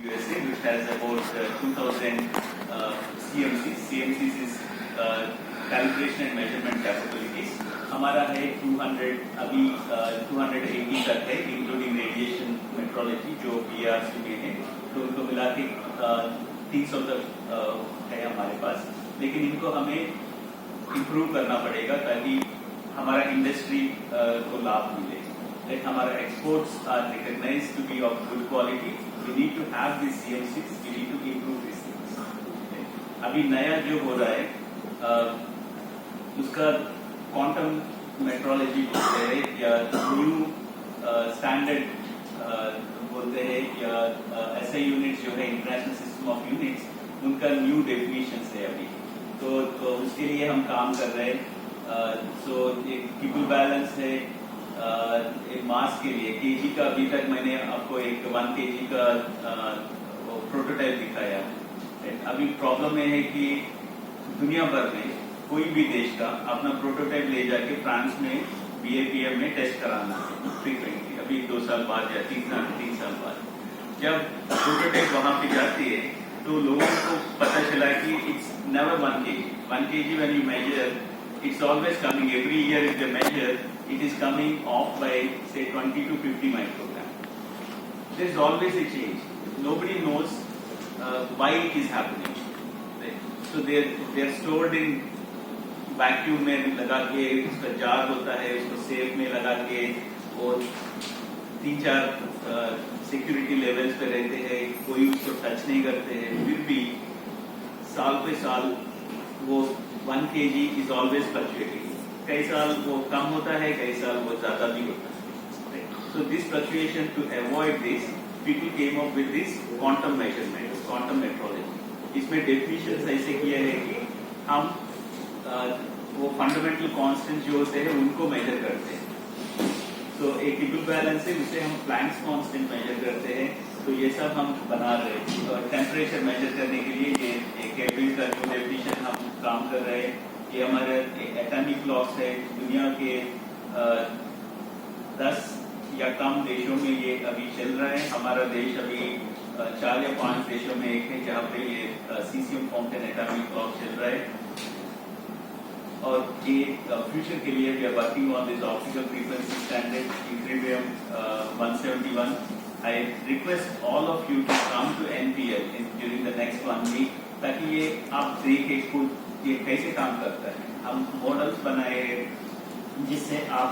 USA, which has about 2,000 CMCs. CMCs is calibration and measurement capabilities. हमारा है 200 अभी 280 तक है, इंक्लूडिंग रेडिएशन मेट्रोलॉजी जो BRC में है, तो उनको मिला के 300 तक है हमारे पास, लेकिन इनको हमें इम्प्रूव करना पड़ेगा ताकि हमारा इंडस्ट्री को लाभ मिले. Like हमारा exports are recognized to be of good quality. We need to have these CMCs. We need to improve these things. अभी नया जो हो रहा है उसका क्वांटम मेट्रोलॉजी बोलते हैं या न्यू स्टैंडर्ड बोलते हैं या ऐसे यूनिट्स जो है इंटरनेशनल सिस्टम ऑफ यूनिट्स, उनका न्यू डेफिनेशन है अभी. तो उसके लिए हम काम कर रहे हैं. सो एक कीपल बैलेंस है एक मास के लिए केजी का. अभी तक मैंने आपको एक 1 kg का प्रोटोटाइप दिखाया. अभी प्रॉब्लम ये है कि दुनिया भर में कोई भी देश का अपना प्रोटोटाइप ले जाके फ्रांस में BAPM में टेस्ट कराना है फ्रीक्वेंटली. अभी 2 साल बाद या 3 साल बाद जब प्रोटोटाइप वहां पे जाती है तो लोगों को पता चला कि it's never 1 kg. 1 kg when you measure, it's always coming every year. If they measure, it is coming off by say 20 to 50 microgram. There is always a change. Nobody knows why it is happening. So they are stored in vacuum में लगा के, उसका jar होता है, उसको safe में लगा के और 3-4 सिक्योरिटी लेवल्स पे रहते हैं, कोई उसको टच नहीं करते हैं. फिर भी साल पे साल वो 1 kg इज ऑलवेज फ्लक्चुएटिंग. कई साल वो कम होता है, कई साल वो ज्यादा भी होता है. So this fluctuation, to avoid this, people came up with this quantum measurement, quantum metrology. इसमें डेफिनेशन ऐसे किया है कि हम वो फंडामेंटल कांस्टेंट जो होते हैं उनको मेजर करते हैं. तो एक कीपल बैलेंस है जिसे हम प्लैंक्स कांस्टेंट मेजर करते हैं. तो ये सब हम बना रहे हैं. और टेम्परेचर मेजर करने के लिए ये केल्विन का जो डेफिनेशन हम काम कर रहे हैं, ये हमारे एटॉमिक क्लॉक्स है. दुनिया के 10 या कम देशों में ये अभी चल रहा है. हमारा देश अभी 4 या 5 देशों में एक है जहाँ पे ये सीसियम फाउंटेन एटॉमिक क्लॉक चल रहा है. और ये फ्यूचर के लिए we are working on this optical frequency standard equilibrium 171. I request all of you to come to NPL during the next 1 week ताकि ये आप देखें खुद ये कैसे काम करता है. हम मॉडल्स बनाए जिससे आप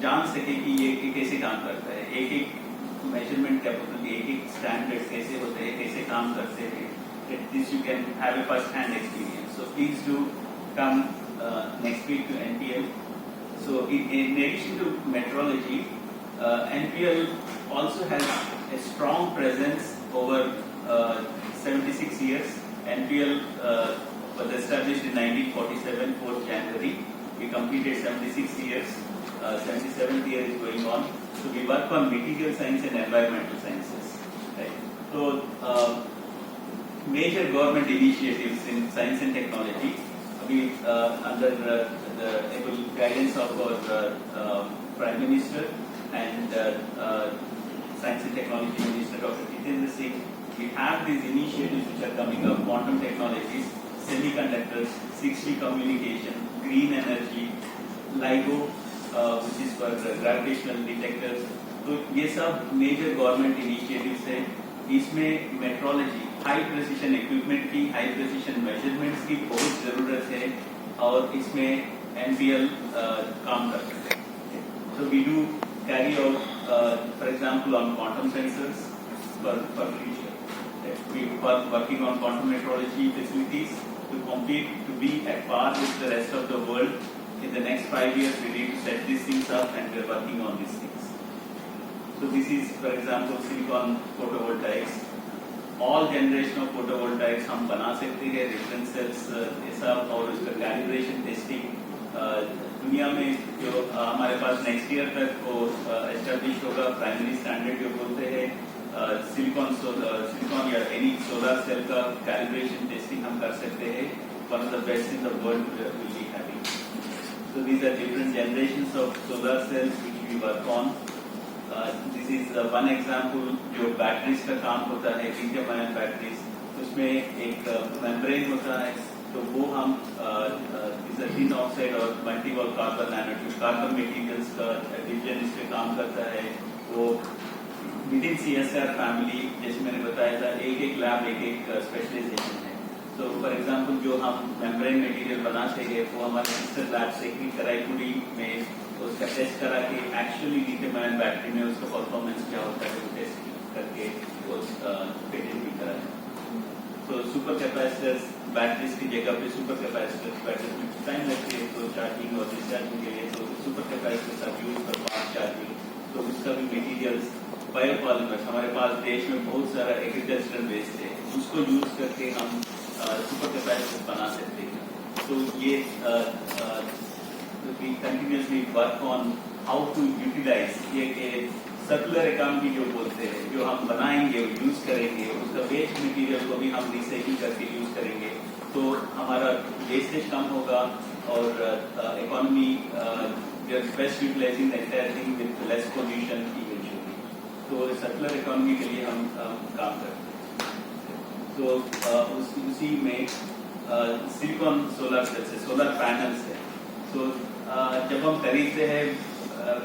जान सके कि ये कैसे काम करता है. एक मेजरमेंट कैपेबिलिटी, एक स्टैंडर्ड कैसे होते हैं, कैसे काम करते हैं. This you can have a first hand experience. So please do come next week to NPL. So in addition to metrology, NPL also has a strong presence over 76 years. NPL was established in 1947, 4th January. We completed 76 years. 77th year is going on. So we work on material science and environmental sciences. Right? So major government initiatives in science and technology. We, under the able guidance of our Prime Minister and Science and Technology Minister Dr. Jitendra Singh, we have these initiatives which are coming up: quantum technologies, semiconductors, 6G communication, green energy, LIGO, which is for gravitational detectors. तो ये सब major government initiatives हैं. इसमें metrology, high precision equipment की, high precision measurements की बहुत ज़रूरत है और इसमें NPL काम कर सकते हैं. So we do carry out, for example, on quantum sensors for future. We are working on quantum metrology facilities to compete, to be at par with the rest of the world. In the next 5 years, we need to set these things up, and we are working on these things. So this is, for example, silicon photovoltaics. All generation of photovoltaics हम बना सकते हैं. Reference sales ये सब और उसका calibration testing दुनिया में जो हमारे पास नेक्स्ट ईयर तक वो एस्टेब्लिश होगा. प्राइमरी स्टैंडर्ड जो बोलते हैं सिलिकॉन या एनी सोलर सेल का कैलिब्रेशन टेस्टिंग हम कर सकते हैं. One of the best in the world will be having. So these are different generations of solar cells which we work on. This is one example जो batteries का काम होता है, लिथियम आयन बैटरीज, उसमें एक मेम्ब्रेन होता है, तो वो हम टिन ऑक्साइड और multiwall carbon nanotube carbon materials का डिवीजन इस पे काम करता है। वो विद इन CSR फैमिली, जैसे मैंने बताया था, एक लैब एक स्पेशलाइजेशन है। तो फॉर एग्जांपल जो हम मेम्ब्रेन मटेरियल बनाते हैं वो हमारे सिस्टर लैब से ही कराईपुरी में उसका टेस्ट करा के एक्चुअली लिथियम आयन बैटरी में उसका परफॉर्मेंस क्या होता है वो टेस्ट करके वो पेटेंट भी करा है। तो सुपर कैपेसिटर्स बैटरीज की जगह पे सुपर कैपेसिटर्स बैटरीज में टाइम लगती है तो चार्जिंग और डिस्चार्जिंग के लिए, तो सुपर कैपेसिटर्स आप यूज कर फास्ट चार्जिंग, तो उसका भी मटीरियल्स बायोपॉलीमर्स हमारे पास देश में बहुत सारा एग्रीकल्चरल वेस्ट है, उसको यूज करके हम सुपर कैपेसिटर्स बना सकते हैं। तो ये we continuously work on how to utilize ये सर्कुलर इकोनॉमी जो बोलते हैं, जो हम बनाएंगे यूज करेंगे, उसका वेस्ट मटेरियल को भी हम रिसाइकिल करके यूज करेंगे, तो हमारा वेस्टेज कम होगा और economy best utilising the entire thing with less pollution eventually. तो सर्कुलर इकोनॉमी के लिए हम काम करते हैं। तो उसी में सिलिकॉन सोलर सेल्स है, सोलर पैनल्स है। तो जब हम खरीदते हैं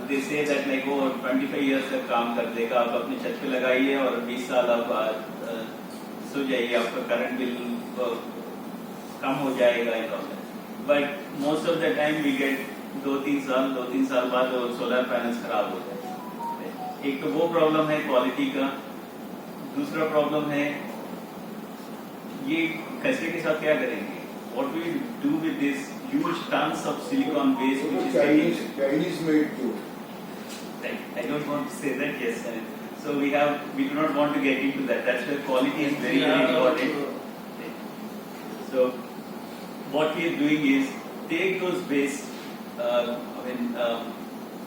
दे से दैट लाइक वो 25 ईयर्स तक काम कर देगा, आप अपने छत पे लगाइए और 20 साल आप सो जाइए, आपका करंट बिल कम हो जाएगा। But most of the time we get 2-3 साल बाद वो सोलर पैनल्स खराब हो जाए। एक तो वो प्रॉब्लम है क्वालिटी का, दूसरा प्रॉब्लम है ये कचरे के साथ क्या करेंगे, what do we do with this huge tons of silicon waste which is Chinese made too. I don't want to say that, yes. So we do not want to get into that. That's where quality is very important. So what we are doing is take those waste,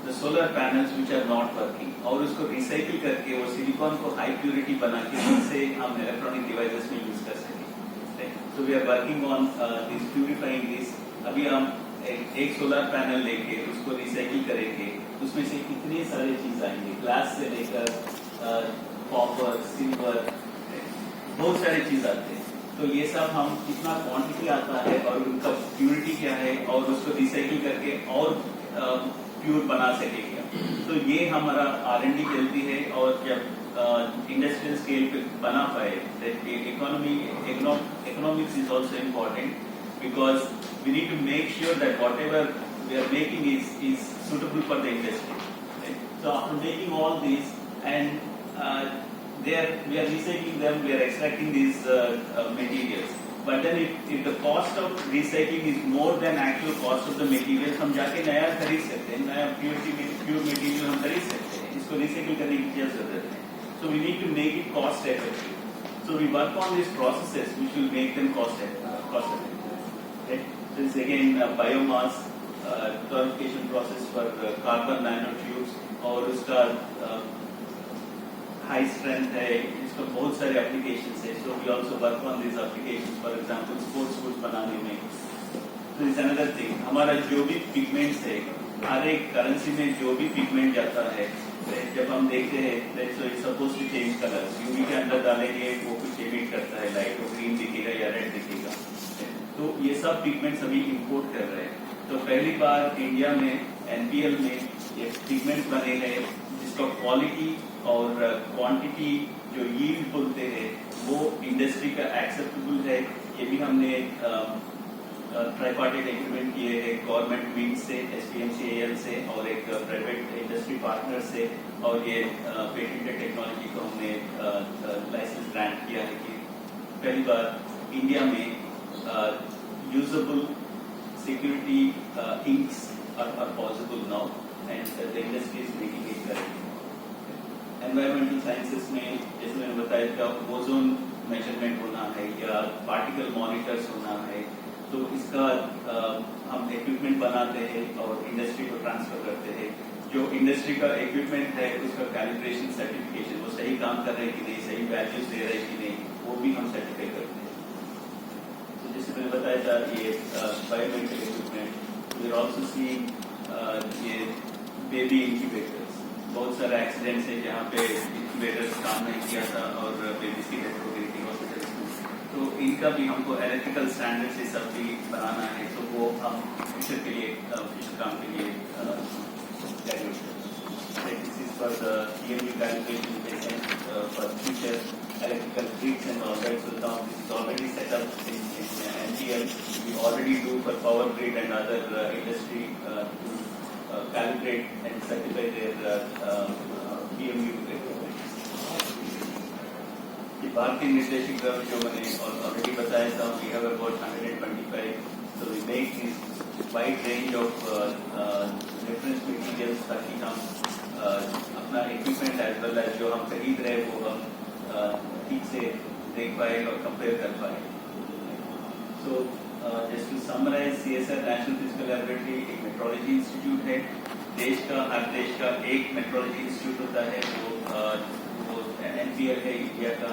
the solar panels which are not working, और उसको recycle करके वो silicon को high purity बना के उनसे हम electronic devices में यूज कर सकें। So we are working on this purifying this. अभी हम एक सोलर पैनल लेके उसको रिसाइकिल करेंगे, उसमें से कितने सारे चीज आएंगे, ग्लास से लेकर कॉपर, सिल्वर, बहुत सारे चीज आते हैं। तो ये सब हम कितना क्वांटिटी आता है और उनका प्योरिटी क्या है और उसको रिसाइकिल करके और प्योर बना सकेंगे। तो ये हमारा R&D चलती है, और जब इंडस्ट्रियल स्केल पे बना पाए, economics is also important because we need to make sure that whatever we are making is suitable for the industry. Right? So after making all these and we are recycling them, we are extracting these materials. But then if the cost of recycling is more than actual cost of the material, हम जाके नया खरीद सकते हैं, नया pure material हम खरीद सकते हैं, इसको रिसाइकिल करने की क्या जरूरत है। So we need to make it cost effective. So we work on these processes which will make them cost effective. Okay? So it's again biomass purification process for carbon nanotubes, और उसका high strength है, इसका बहुत सारे applications है। So we also work on this applications, for example sports shoes बनाने में। तो इज अनदर थिंग, हमारा जो भी पिगमेंट्स है, हर एक करेंसी में जो भी पिगमेंट जाता है, जब हम देखते हैं so it's suppose to change colour, UV के अंदर डालेंगे वो कुछ एमिट करता है, लाइट वो ग्रीन दिखेगा या रेड दिखेगा। तो ये सब पिगमेंट्स अभी इंपोर्ट कर रहे हैं। तो पहली बार इंडिया में NPL में ये पिगमेंट बने हैं जिसका क्वालिटी और क्वांटिटी जो यील्ड बोलते हैं वो इंडस्ट्री का एक्सेप्टेबल है। ये भी हमने ट्राइपार्टाइट एग्रीमेंट किए हैं गवर्नमेंट विंग से, SPMCAL से और एक प्राइवेट इंडस्ट्री पार्टनर से, और ये पेटेंटेड टेक्नोलॉजी को हमने लाइसेंस ग्रांट किया है कि पहली बार इंडिया में usable security inks are possible now and the industry is making it correct. Environmental sciences में जैसे मैंने बताया था ओजोन मेजरमेंट होना है या पार्टिकल मॉनिटर्स होना है, तो इसका हम इक्विपमेंट बनाते हैं और इंडस्ट्री को ट्रांसफर करते हैं। जो इंडस्ट्री का इक्विपमेंट है उसका कैलिब्रेशन सर्टिफिकेशन, वो सही काम कर रहे हैं कि नहीं, सही वैल्यूज दे रहे हैं कि नहीं, वो भी हम सर्टिफाई करते हैं। तो जैसे मैंने बताया था ये biomedical equipment, we are also seeing ये बेबी इंक्यूबेटर्स। बहुत सारे एक्सीडेंट्स हैं जहाँ पे इंक्यूबेटर्स काम नहीं किया था और बेबीज की डेथ हो गई थी हॉस्पिटल्स में। तो इनका भी हमको इलेक्ट्रिकल स्टैंडर्ड से सब भी बनाना है, तो वो हम फ्यूचर के लिए फ्यूचर काम के लिए कैरी आउट करें। This is for the EMU calibration patient for future electrical grids and all that. So now this is already set up in NTL. We already do for power grid and other industry to calibrate and certify their EMU equipment. ये भारतीय निर्देशक जो मैंने already बताया था, we have about 125. So we make this wide range of reference materials ताकि हम अपना इक्विपमेंट एज वेल एज जो हम खरीद रहे हैं वो हम ठीक से देख पाए और कंपेयर कर पाए। So just to summarise, CSR national physical laboratory एक मेट्रोलॉजी इंस्टीट्यूट है। हर देश का एक मेट्रोलॉजी इंस्टीट्यूट होता है, वो NPL है इंडिया का।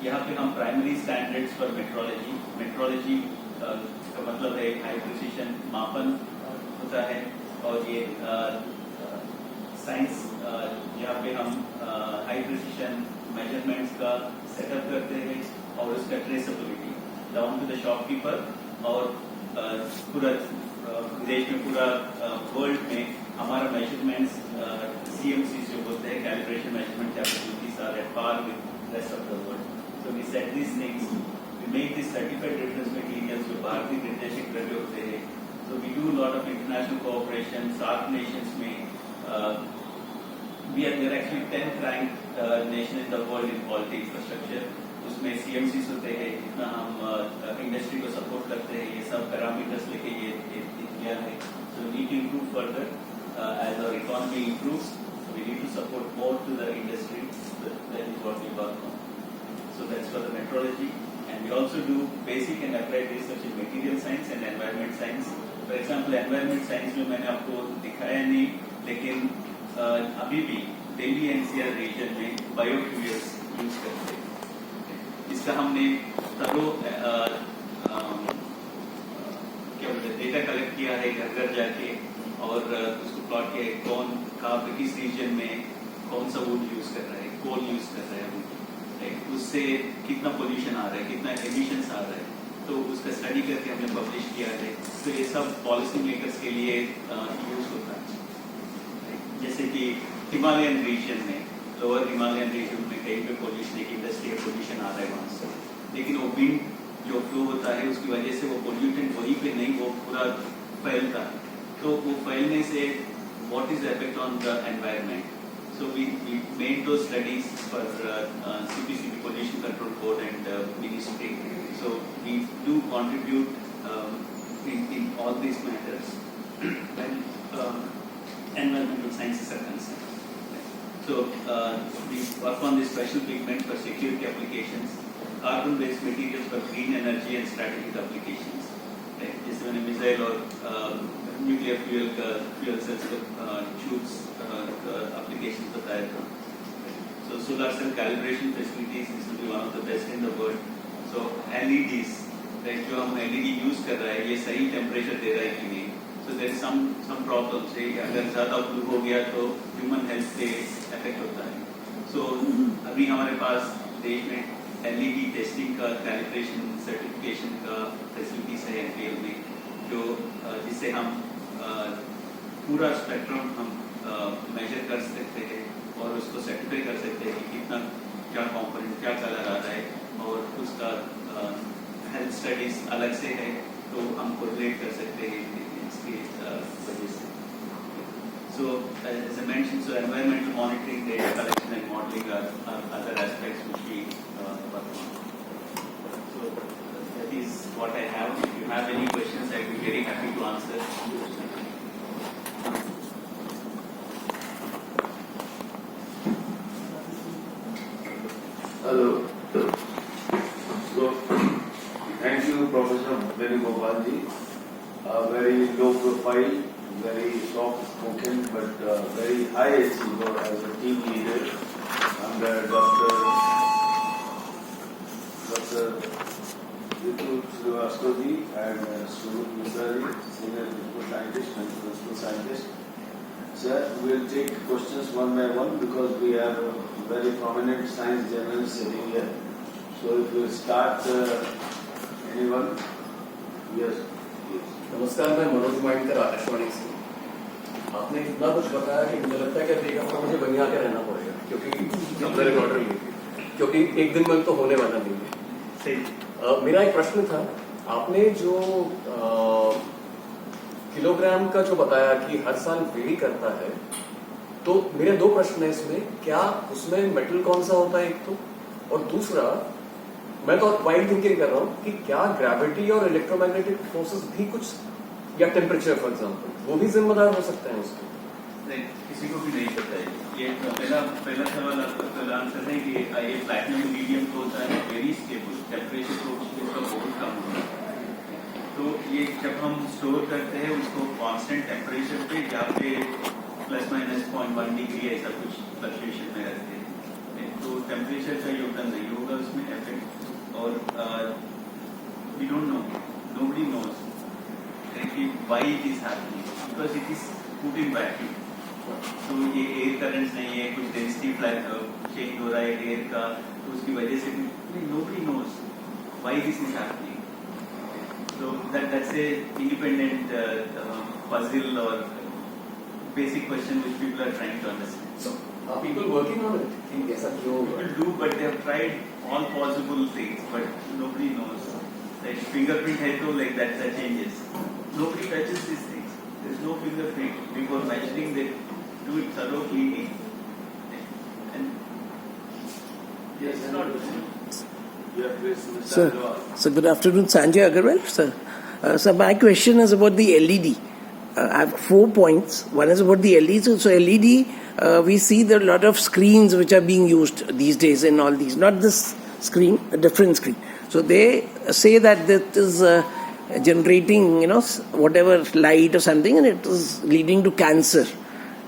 यहाँ पे हम प्राइमरी स्टैंडर्ड्स पर मेट्रोलॉजी का मतलब है हाई प्रिसिशन मापन होता है, और ये साइंस यहाँ पे हम हाई प्रिसिशन मेजरमेंट्स का सेटअप करते हैं और उसका traceability down to the shopkeeper, और पूरा देश में पूरा वर्ल्ड में हमारा मेजरमेंट्स CMC जो बोलते हैं calibration measurement capabilities are at par with rest of the world. So we set this things, we make this certified reference materials जो भारतीय निर्देशक द्रव्य होते हैं। So we do lot of international cooperation SAARC nations में। we are actually 10th ranked nation in the world in quality infrastructure. उसमें CMCs होते हैं, जितना हम इंडस्ट्री को सपोर्ट करते हैं, ये सब पैरामीटर्स लेके ये किया है। So we need to improve further as our economy improves. So we need to support more to the industry. That is what we work on. So that's for the metrology, and we also do basic and applied research in material science and environment science. For example, environment science में मैंने आपको दिखाया नहीं, लेकिन अभी भी Delhi NCR reason में biofuels use करते हैं। इसका हमने तरो क्या बोलते डेटा कलेक्ट किया है घर घर जाके, और उसको प्लॉट किया है कौन कहाँ पे किस रीजन में कौन सा वुड यूज कर रहा है, कोल यूज कर रहा है, उससे कितना पोल्यूशन आ रहा है, कितना एमिशंस आ रहा है, तो उसका स्टडी करके हमने पब्लिश किया है। तो ये सब पॉलिसी मेकर्स के लिए यूज होता है। जैसे कि हिमालयन रीजन में, लोअर हिमालयन रीजन में कहीं पे पोल्यूशन, एक इंडस्ट्रियल पोल्यूशन आ रहा है वहाँ से, लेकिन वो विंड जो फ्लो होता है उसकी वजह से वो पोल्यूटेंट वहीं पे नहीं, वो पूरा फैलता है। तो वो फैलने से what is effect on the environment. So we made दो studies for CPCB pollution control board and ministry. So we do contribute in all these matters when environmental sciences are concerned. So we work on this special pigment for security applications, carbon-based materials for green energy and strategic applications. जिसमें मैंने missile और nuclear fuel cells tubes applications बताया था. So solar cell calibration facilities, this will be one of the best in the world. So LEDs, जो हम LED use कर रहा है, ये सही टेम्परेचर दे रहा है कि नहीं. So there is some problems. अगर ज़्यादा ब्लू हो गया तो ह्यूमन हेल्थ पे इफेक्ट होता है. So अभी हमारे पास देश में LED टेस्टिंग का कैलिब्रेशन सर्टिफिकेशन का फैसिलिटीज है NPL में, जो जिससे हम पूरा स्पेक्ट्रम हम मेजर कर सकते हैं और उसको सर्टिफाई कर सकते हैं कि कितना क्या कंपोनेंट क्या कलर आ रहा है, और उसका हेल्थ स्टडीज अलग से है तो हम कोरिलेट कर सकते हैं इसकी वजह से. So as I mentioned, so environmental monitoring, data collection and modeling are other aspects which we work on. So that is what I have. If you have any questions, I will be very happy to answer. Hello. So, thank you, Professor Venugopal ji. Very low profile, very soft spoken, but very high achiever as a team leader under Dr. Ritu Srivastava ji and Surup Misra ji, senior principal scientist and principal scientist. Sir, we'll take questions one by one because we have a very prominent science journalist sitting here. So if we start, anyone? Yes, please. नमस्कार, मैं मनोज माइंडकर आकाशवाणी से। आपने इतना कुछ बताया कि मुझे लगता है कि एक हफ्ता मुझे बनिया के रहना पड़ेगा क्योंकि अंदर रिकॉर्डर लेके, क्योंकि एक दिन में तो होने वाला नहीं है। सही। मेरा एक प्रश्न था, आपने जो किलोग्राम का जो बताया कि हर साल वेरी करता है, तो मेरे दो प्रश्न है इसमें। क्या उसमें मेटल कौन सा होता है एक तो, और दूसरा मैं तो वाइड थिंकिंग कर रहा हूँ कि क्या ग्रेविटी और इलेक्ट्रोमैग्नेटिक फोर्सेस भी कुछ, या टेम्परेचर फॉर एग्जांपल, वो भी जिम्मेदार हो सकते हैं उसके? नहीं, किसी को भी नहीं पता है। ये पहला सवाल आपका आंसर है कि ये प्लैटिनम मीडियम तो होता है वेरी स्टेबल, टेम्परेचर तो उसका बहुत कम होता है। तो ये जब हम स्टोर करते हैं उसको कांस्टेंट टेम्परेचर पे, जहाँ पे +- 1 डिग्री ऐसा कुछ फ्लक्चुएशन में रहते हैं, तो टेम्परेचर का योगदान नहीं होगा उसमें इफेक्ट। और we don't know, nobody knows कि why it is happening, because it is put in vacuum. तो ये एयर करंट्स नहीं है, कुछ डेंसिटी चेंज हो रहा है एयर का, तो उसकी वजह से nobody knows why this is happening. So that's a independent puzzle or basic question which people are trying to understand. So, are people working on it? कि ऐसा क्यों? People do, but they have tried all possible things, but nobody knows. Like fingerprint है तो like that changes. Nobody touches these things. There's no fingerprint. Before measuring, they do it thorough cleaning. And Yes, it's not. Yeah, please, Mr. Sir, Agarwal. so good afternoon, Sanjay Agarwal, sir. So my question is about the LED. I have 4 points. One is about the LED. So LED, we see there are a lot of screens which are being used these days in all these. Not this screen, a different screen. So they say that that is generating, whatever light or something, and it is leading to cancer.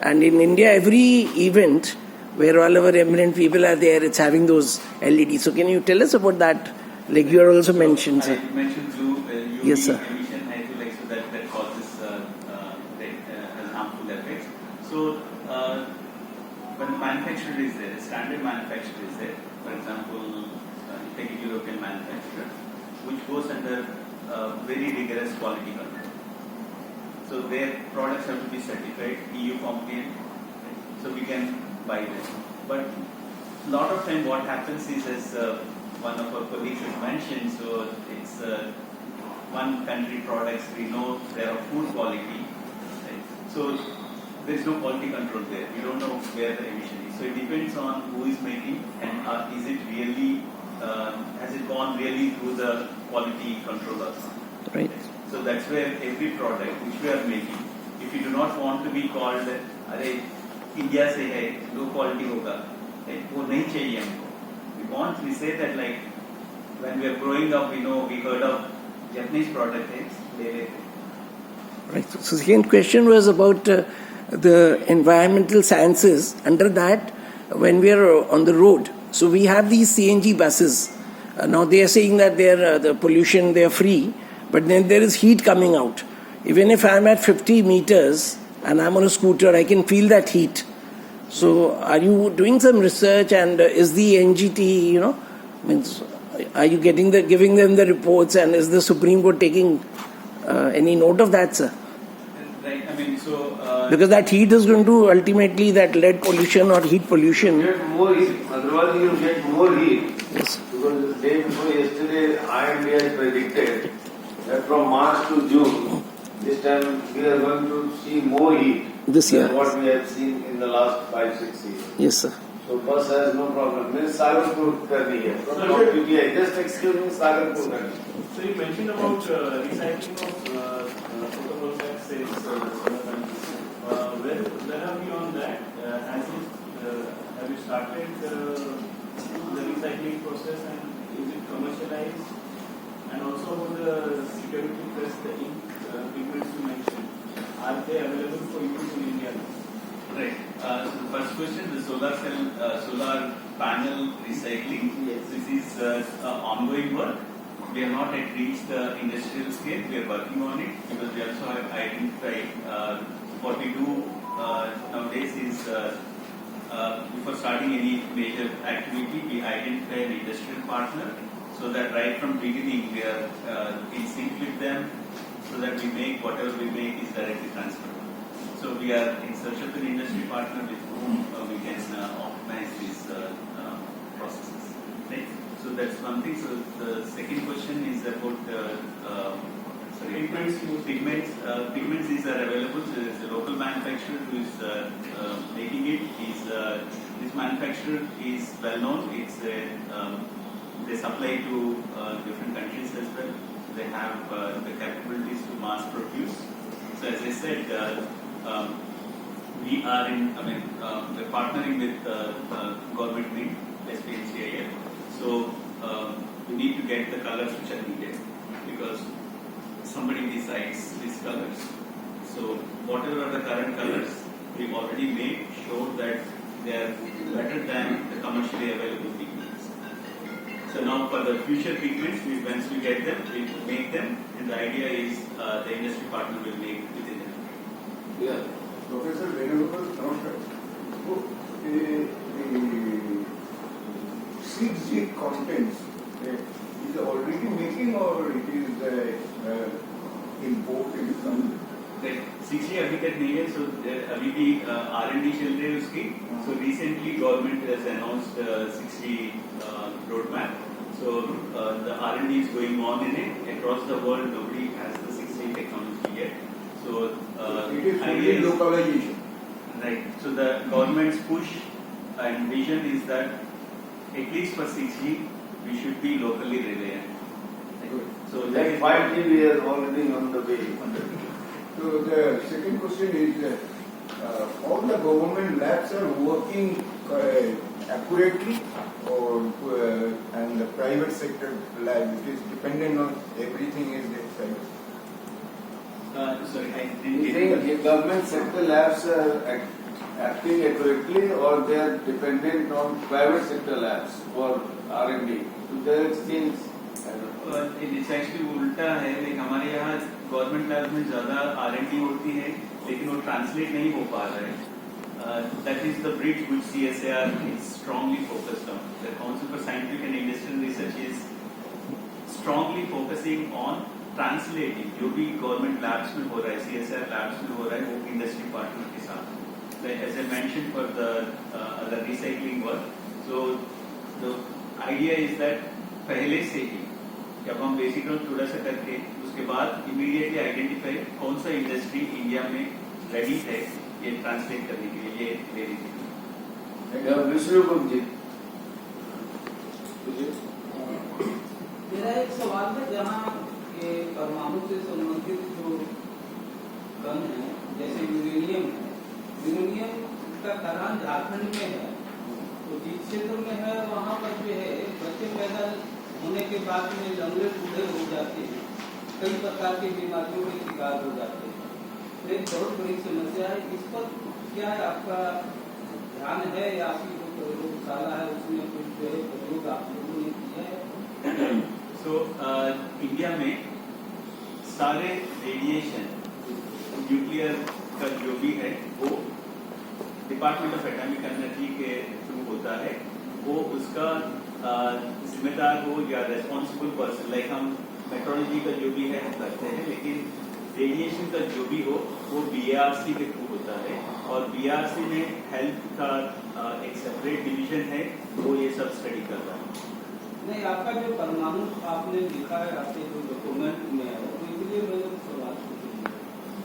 And in India, every event where all our eminent people are there, it's having those LEDs. So can you tell us about that? Like you also mentioned, sir. I mentioned blue UV Yes, sir. emission, I feel like so that causes harmful effects. So when manufacturer is there, standard manufacturer is there. For example, take a European manufacturer, which goes under very rigorous quality control. So their products have to be certified EU compliant, so we can buy them. But lot of time what happens is, as one of our colleagues has mentioned, so it's one country products, we know they are food quality, right? So there is no quality control there. We don't know where the emission is. So it depends on who is making, and is it really, has it gone really through the quality controllers? Right. So that's where every product which we are making, if you do not want to be called, अरे India से है, low quality होगा, वो नहीं चाहिए हमको। We say that like when we are growing up, we heard of Japanese product ले लेते। Right. So second question was about the environmental sciences. Under that, when we are on the road, so we have these CNG buses. Now they are saying that they are the pollution, they are free, but then there is heat coming out. Even if I am at 50 meters and I'm on a scooter, I can feel that heat. So are you doing some research, and is the NGT, means are you giving them the reports, and is the Supreme Court taking any note of that, sir? Right. I mean, so Because that heat is going to ultimately, that lead pollution or heat pollution. You get more heat, otherwise you get more heat. Yes. Because the day before yesterday, IMD has predicted that from March to June, this time we are going to see more heat This year. than what we have seen in the last 5-6 years. Yes, sir. So bus has no problem. Means Sagarpur karni hai. From PTI, just excuse me, Sagarpur karni. So you mentioned about recycling of photovoltaic cells, solar panels. Where are we on that? Have you started the recycling process, and is it commercialized? And also about the security press, the ink pigments you mentioned, are they available for use in India? Right. So the first question, the solar panel recycling. Yes. This is ongoing work. We have not yet reached the industrial scale. We are working on it because we also have identified what we do nowadays is before starting any major activity, we identify an industrial partner so that right from beginning we are in sync with them, so that we make whatever we make is directly transferable. So we are in search of an industry partner with whom we can optimize these processes. Right? So that's one thing. So the second question is about pigments. Pigments these are available. So there's a local manufacturer who is making it. This manufacturer is well known. It's they supply to different countries as well. They have the capabilities to mass produce. So as I said, we are we're partnering with government mint, SPNCIL. So we need to get the colors which are needed because somebody decides these colors. So whatever are the current colors we've already made show that they are better than the commercially available pigments. So now for the future pigments, once we get them, we make them, and the idea is the industry partner will make within them. Yeah. Professor Venugopal, namaskar. So, the 6G contents is already making or it is imported from? Like 6G अभी तक नहीं है, so अभी भी R&D चल रही है उसकी. So recently government has announced 6G roadmap. So the R&D is going on in it. Across the world, nobody has the 6G technology yet. So It is fully localization. right. So the government's push and vision is that at least for 6G we should be locally reliant. So that Like is 5G, we are already on the way. So the second question is, all the government labs are working accurately, or and the private sector lab, it is dependent on everything is their side. sorry, I You didn't get think the the government sector labs are acting accurately or they are dependent on private sector labs for R&D? To their exchange, I don't know. It's actually उल्टा है. Like हमारे यहाँ government lab में ज्यादा R&D होती है, लेकिन वो ट्रांसलेट नहीं हो पा रहा है. That is the bridge which CSIR is strongly focused on. The council for scientific and industrial research is strongly focusing on translating जो भी गवर्नमेंट लैब्स में हो रहा है, CSIR लैब्स में हो रहा है, वो इंडस्ट्री पार्टनर के साथ. As I mentioned for the recycling work, so the idea is that पहले से ही जब हम बेसिक थोड़ा सा करके उसके बाद इमीडिएटली आइडेंटिफाई कौन सा इंडस्ट्री इंडिया में रेडी है ये ट्रांसलेट करने के लिए, ये मेरी विष्णुगुप्त जी. मेरा एक सवाल है, जहाँ ये परमाणु से संबंधित जो कण है, जैसे यूरेनियम है, यूरेनियम का खदान झारखंड में है, तो जिस क्षेत्र में है वहाँ पर जो है बच्चे पैदा होने के बाद में लंगड़े बूढ़े हो जाते हैं, कई प्रकार की बीमारियों के शिकार हो जाते हैं. एक बहुत बड़ी समस्या है. इस पर क्या आपका ध्यान है या आपकी जो प्रयोगशाला है उसमें कुछ जो है प्रयोग आप लोगों ने किया है? सो इंडिया में सारे रेडिएशन न्यूक्लियर का जो भी है वो डिपार्टमेंट ऑफ एटॉमिक एनर्जी के थ्रू होता है. वो उसका जिम्मेदार हो या रेस्पॉन्सिबल पर्सन, लाइक हम मेट्रोलॉजी का जो भी है हम करते हैं, लेकिन रेडिएशन का जो भी हो वो BARC के थ्रू होता है. और BARC में हेल्थ का एक सेपरेट डिवीजन है, वो ये सब स्टडी कर रहा है. नहीं, आपका जो परमाणु आपने लिखा है आपके जो डॉक्यूमेंट में है, तो इसलिए मैं सवाल पूछूंगा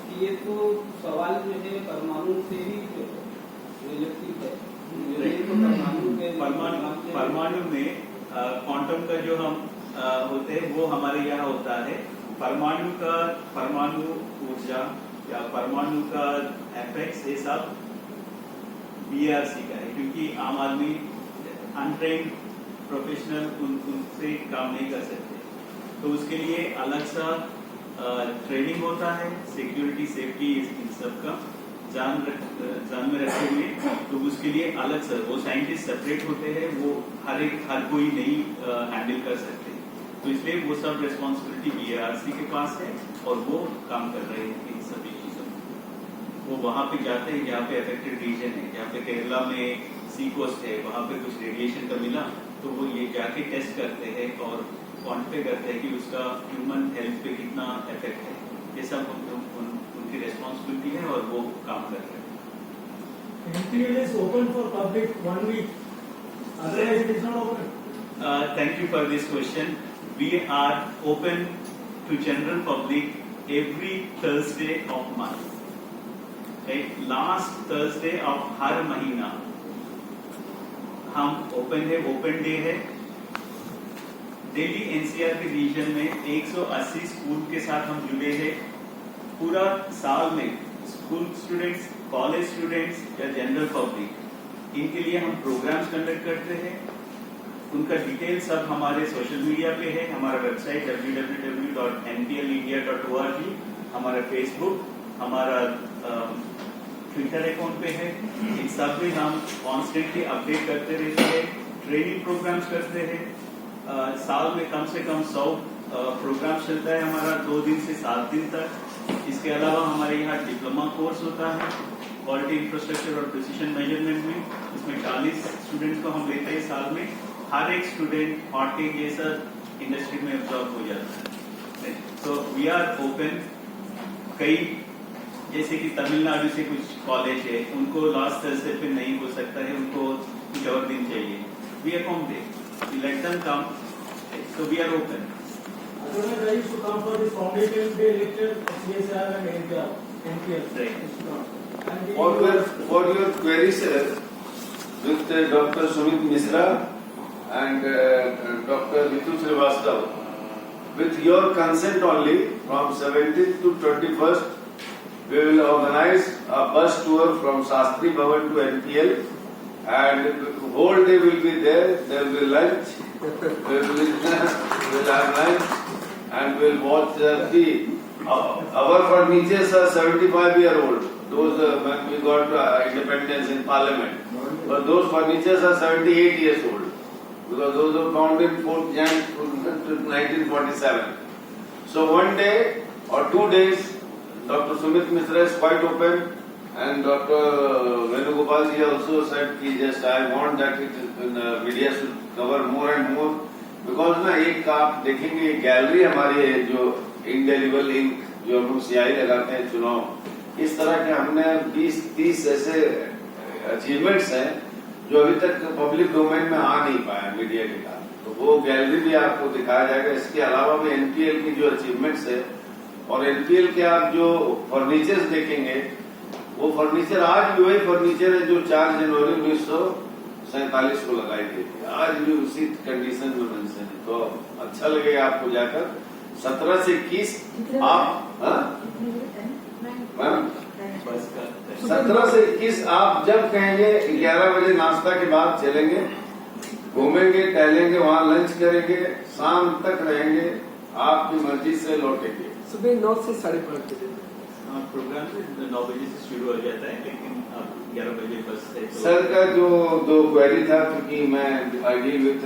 कि ये तो सवाल जो है परमाणु से ही रिलेटेड है. परमाणु में क्वांटम का जो हम होते हैं वो हमारे यहाँ होता है. परमाणु ऊर्जा या परमाणु का एफेक्ट्स ये सब BARC का है, क्योंकि आम आदमी अनट्रेन्ड प्रोफेशनल उनसे काम नहीं कर सकते. तो उसके लिए अलग सा ट्रेनिंग होता है, सिक्योरिटी सेफ्टी इन सब का जान में रखते हुए. तो उसके लिए अलग से वो साइंटिस्ट सेपरेट होते हैं, वो हर कोई नहीं हैंडल कर सकते. तो इसलिए वो सब रिस्पॉन्सिबिलिटी BARC के पास है और वो काम कर रहे हैं इन सभी चीजों में. वो वहाँ पे जाते हैं जहाँ पे अफेक्टेड रीजन है, जहाँ पे केरला में सी कोस्ट है, वहाँ पे कुछ रेडिएशन का मिला तो वो ये जाके टेस्ट करते हैं और क्वांटिफाई करते हैं कि उसका ह्यूमन हेल्थ पे कितना इफेक्ट है। ये सब उनकी रिस्पॉन्सिबिलिटी है और वो काम कर रहे हैं। NPL is open for public 1 week. Otherwise, it is not open. Thank you for this question. We are open to general public every Thursday of month. Right? Last Thursday of हर महीना हम open है, open day है। Delhi NCR के reason में 180 school के साथ हम जुड़े हैं। पूरा साल में स्कूल स्टूडेंट्स, कॉलेज स्टूडेंट्स या जनरल पब्लिक, इनके लिए हम प्रोग्राम्स कंडक्ट करते हैं। उनका डिटेल सब हमारे सोशल मीडिया पे है, हमारा वेबसाइट www.nplindia.org, हमारा फेसबुक, हमारा ट्विटर अकाउंट पे है। इन सब में हम कॉन्स्टेंटली अपडेट करते रहते हैं, ट्रेनिंग प्रोग्राम्स करते हैं। साल में कम से कम 100 प्रोग्राम चलता है हमारा 2 दिन से 7 दिन तक। इसके अलावा हमारे यहाँ डिप्लोमा कोर्स होता है क्वालिटी इंफ्रास्ट्रक्चर और प्रिसिशन मेजरमेंट में। इसमें 40 स्टूडेंट्स को हम लेते हैं साल में। हर एक स्टूडेंट हॉटेल ये सब इंडस्ट्री में एब्जॉर्ब हो जाता है। तो वी आर ओपन। कई जैसे कि तमिलनाडु से कुछ कॉलेज है, उनको लास्ट थर्सडे पे नहीं हो सकता है, उनको कुछ और दिन चाहिए। We accommodate, we let them come, so we are open. Otherwise, I used to come for this foundation day lecture of CSR and NPL. Right. And For your query, sir, with Dr. Sumit Misra and Dr. Ritu Srivastava, with your consent only, from 17th to 21st, we will organize a bus tour from Shastri Bhavan to NPL, and the whole day will be there. There will be lunch. We will have lunch, and we'll watch the. Our furnitures are 75-year-old. Those when we got independence in Parliament, but those furnitures are 78 years old because those were found in 4th Jan 1947. So one day or 2 days, Dr. Sumit Misra is quite open, and Dr. Venugopal ji also said कि just I want that it media should cover more and more, because ना एक आप देखेंगे gallery हमारी है जो indelible ink जो हम स्याही लगाते हैं चुनाव, इस तरह के हमने 20-30 ऐसे अचीवमेंट्स हैं जो अभी तक पब्लिक डोमेन में आ नहीं पाया मीडिया के कारण, तो वो गैलरी भी आपको दिखाया जाएगा। इसके अलावा भी NPL की जो अचीवमेंट्स है और NPL के आप जो फर्नीचर्स देखेंगे, वो फर्नीचर आज भी वही फर्नीचर है जो 4 जनवरी 1947 को लगाई गई थी, आज भी उसी कंडीशन में मेंशन है। तो अच्छा लगेगा आपको जाकर। 17 से 21 आप 17 से 21 आप जब कहेंगे 11 बजे नाश्ता के बाद चलेंगे, घूमेंगे, टहलेंगे, वहाँ लंच करेंगे, शाम तक रहेंगे, आपकी मर्जी से लौटेंगे। सुबह 9 से 5:30 बजे प्रोग्राम 9 बजे से शुरू हो जाता है, लेकिन अब 11 बजे बस है। सर का जो 2 क्वेरी था, क्योंकि मैं I deal with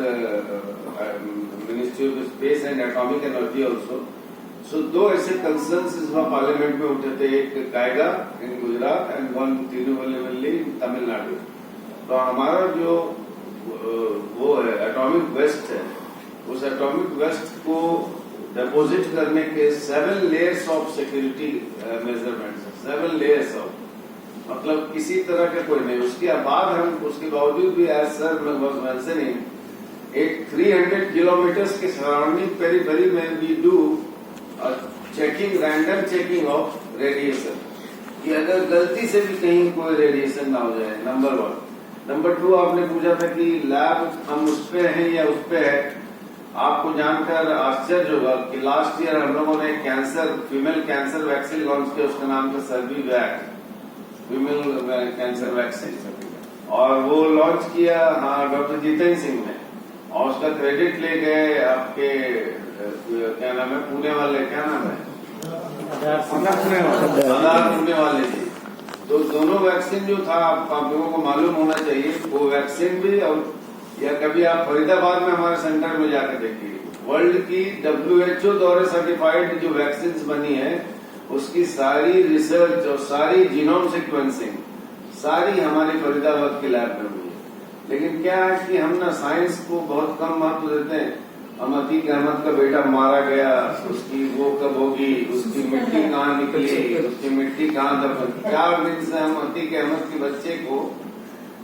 ministry of space and atomic energy also, so 2 ऐसे कंसर्न्स इस बार पार्लियामेंट में उठे थे, एक कायगा इन गुजरात एंड वन तिरुवल्लुवल्ली इन तमिलनाडु। तो हमारा जो वो है एटॉमिक वेस्ट है, उस एटॉमिक वेस्ट को डिपोजिट करने के 7 layers of security measurements, 7 layers of, मतलब किसी तरह का कोई नहीं। उसके बाद हम उसके बावजूद भी एज सर वाज मेंशनिंग एक 300 किलोमीटर्स के सराउंडिंग पेरीफेरी में we do checking, random checking of radiation, कि अगर गलती से भी कहीं कोई रेडिएशन ना हो जाए, नंबर 1। नंबर 2, आपने पूछा था कि लैब हम उस पे हैं या उस पे है। आपको जानकर आश्चर्य होगा कि लास्ट ईयर हम लोगों ने cancer, female cancer vaccine launch किया, उसका नाम था सर्विवैक, फीमेल कैंसर वैक्सीन, और वो लॉन्च किया डॉक्टर जितेंद्र सिंह ने, और उसका क्रेडिट ले गए आपके क्या नाम है, पुणे वाले, क्या नाम है, पुणे वाले जी। तो दोनों वैक्सीन जो था आप लोगों को मालूम होना चाहिए, वो वैक्सीन भी, और या कभी आप फरीदाबाद में हमारे सेंटर में जाकर देखिए, वर्ल्ड की WHO द्वारा सर्टिफाइड जो वैक्सीन बनी है उसकी सारी रिसर्च और सारी जीनोम सिक्वेंसिंग सारी हमारे फरीदाबाद के लैब में हुई है। लेकिन क्या है कि हम ना साइंस को बहुत कम महत्व देते हैं। हम अतीक अहमद का बेटा मारा गया, उसकी वो कब होगी, उसकी मिट्टी कहाँ निकली, उसकी मिट्टी कहाँ दफन, क्या दिन से हम अतीक अहमद के बच्चे को।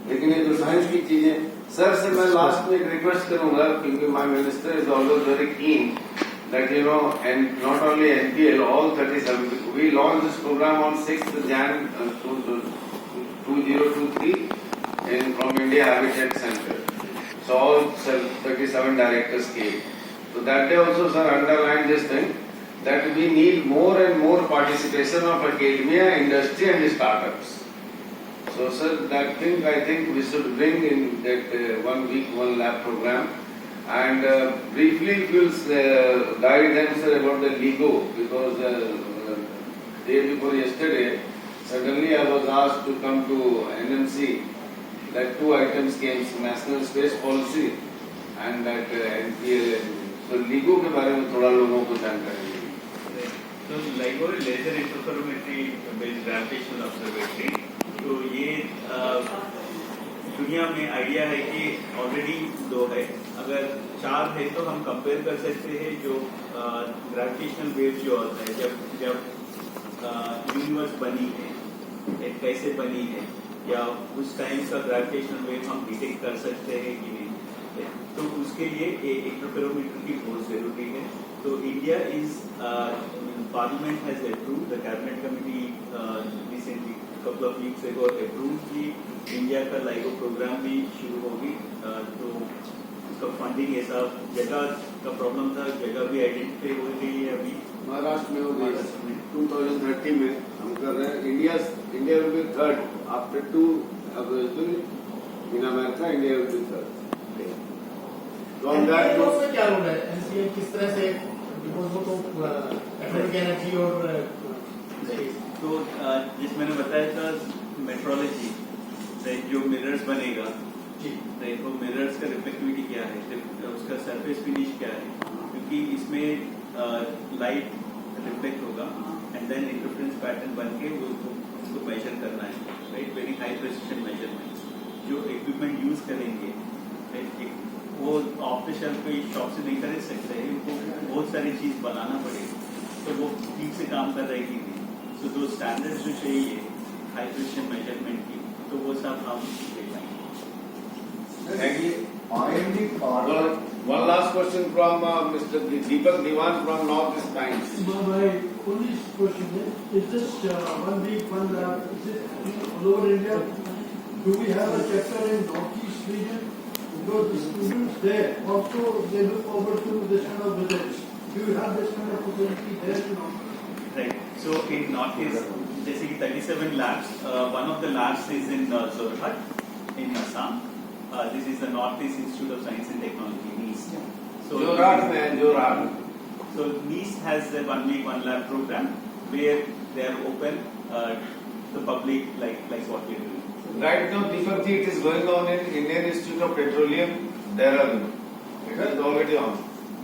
लेकिन ये जो साइंस की चीजें, सर से मैं लास्ट में एक रिक्वेस्ट करूंगा, क्योंकि my minister is always very keen that and not only NPL, all 37, we launched this program on 6th Jan 2023 from India Habitat Center. So all 37 directors came. So that day also, sir, underlined this thing that we need more and more participation of academia, industry, and startups. So, sir, that thing I think we should bring in that 1 week, 1 lab program. And briefly, if you'll guide them, sir, about the LEGO, because day before yesterday, suddenly I was asked to come to NMC. That 2 items came: National Space Policy and that NPL. So LEGO के बारे में थोड़ा लोगों को जानकारी दीजिए। तो LIGO laser interferometry based gravitational observatory, तो ये दुनिया में आइडिया है कि ऑलरेडी 2 है, अगर 4 है तो हम कंपेयर कर सकते हैं जो ग्रेविटेशनल वेव जो होता है जब यूनिवर्स बनी है, कैसे बनी है, या उस टाइम का ग्रेविटेशनल वेव हम डिटेक्ट कर सकते हैं कि नहीं, तो उसके लिए इंटरफेरोमीटर की बहुत जरूरी है। तो India is parliament has approved, the cabinet committee recently couple of weeks ago approved कि इंडिया का LIGO प्रोग्राम भी शुरू होगी। तो उसका फंडिंग ऐसा जगह का प्रॉब्लम था, जगह भी आइडेंटिफाई हो गई है अभी महाराष्ट्र में हो गई 2030 में हम कर रहे हैं। India will be third after 2 in America, India will be third. तो ऑन दैट नोट में क्या रोल है एनसीए, किस तरह से, बिकॉज वो तो एटॉमिक एनर्जी और तो जिस मैंने बताया था मेट्रोलॉजी, जो मिरर्स बनेगा, तो मिरर्स का रिफ्लेक्टिविटी क्या है, उसका सरफेस फिनिश क्या है, क्योंकि इसमें लाइट रिफ्लेक्ट होगा एंड देन इंटरफेरेंस पैटर्न बन के उसको मेजर करना है, right, very high precision measurement. जो इक्विपमेंट यूज करेंगे, राइट, वो ऑफ द शेल्फ पे शॉप से नहीं कर सकते हैं, उनको बहुत सारी चीज बनाना पड़ेगी, तो वो ठीक से काम कर रही थी। तो दो स्टैंडर्ड्स जो चाहिए हाई प्रिसिशन मेजरमेंट की, तो वो सब हम दे पाएंगे। IMD part. One last question from Mr. Deepak Diwan from Northeast Times. My only question is just 1 week, 1 lab, is it all over India? Do we have a chapter in Northeast region? Because the students there also, they look forward to this kind of visits. Do you have this kind of facility there in Northeast? Right. So in Northeast, जैसे कि 37 labs, one of the labs is in Zorat in Assam. This is the Northeast Institute of Science and Technology, NEIST. So Jorat. So NEIST has a 1 week, 1 lab program where they are open to public, like what we are doing. Right now, Deepak ji, it is going on in Indian Institute of Petroleum, Dehradun. It is already on.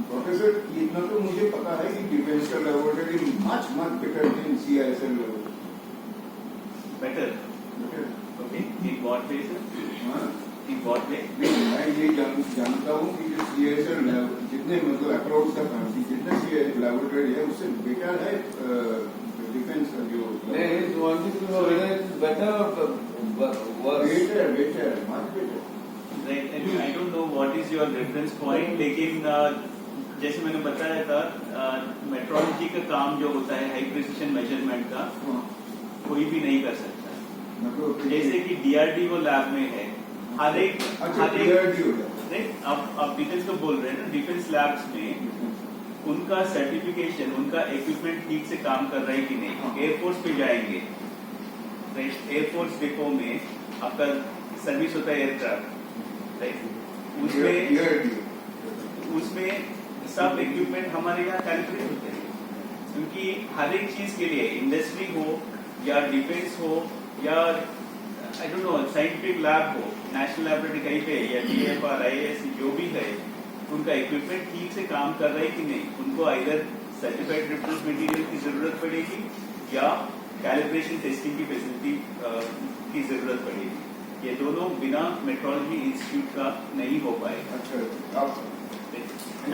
Professor, इतना तो मुझे पता है कि defence का laboratory much better than CISL level. Better. Okay. In what way, sir? In what way? मैं ये जानता हूँ कि जो CISL जितने मतलब अप्रोच का काम जितने CISL लेबोरेटरी है उससे बेटर है डिफेंस का जो better or worse? Better much better. Right. And I don't know what is your reference point, लेकिन जैसे मैंने बताया था, मेट्रोलॉजी का काम जो होता है हाई प्रिसिशन मेजरमेंट का, कोई भी नहीं कर सकता। जैसे कि DRDO लैब में है, हर एक नहीं, आप डिफेंस को बोल रहे हैं ना, डिफेंस लैब्स में उनका सर्टिफिकेशन, उनका इक्विपमेंट ठीक से काम कर रहा है कि नहीं। एयरफोर्स पे जाएंगे, राइट, एयरफोर्स डिपो में आपका सर्विस होता है एयरक्राफ्ट, राइट, उसमें सब इक्विपमेंट हमारे यहाँ कैलकुलेट होते हैं, क्योंकि हर एक चीज के लिए, इंडस्ट्री हो या डिफेंस हो या I don't know scientific lab हो, नेशनल लैबोरेटरी कहीं पे या DFR IAS जो भी है, उनका इक्विपमेंट ठीक से काम कर रहा है कि नहीं, उनको आइदर सर्टिफाइड रिफ्यूज मटेरियल की जरूरत पड़ेगी या कैलिब्रेशन टेस्टिंग की फैसिलिटी की जरूरत पड़ेगी। ये दोनों बिना मेट्रोलॉजी इंस्टीट्यूट का नहीं हो पाएगा। अच्छा, आप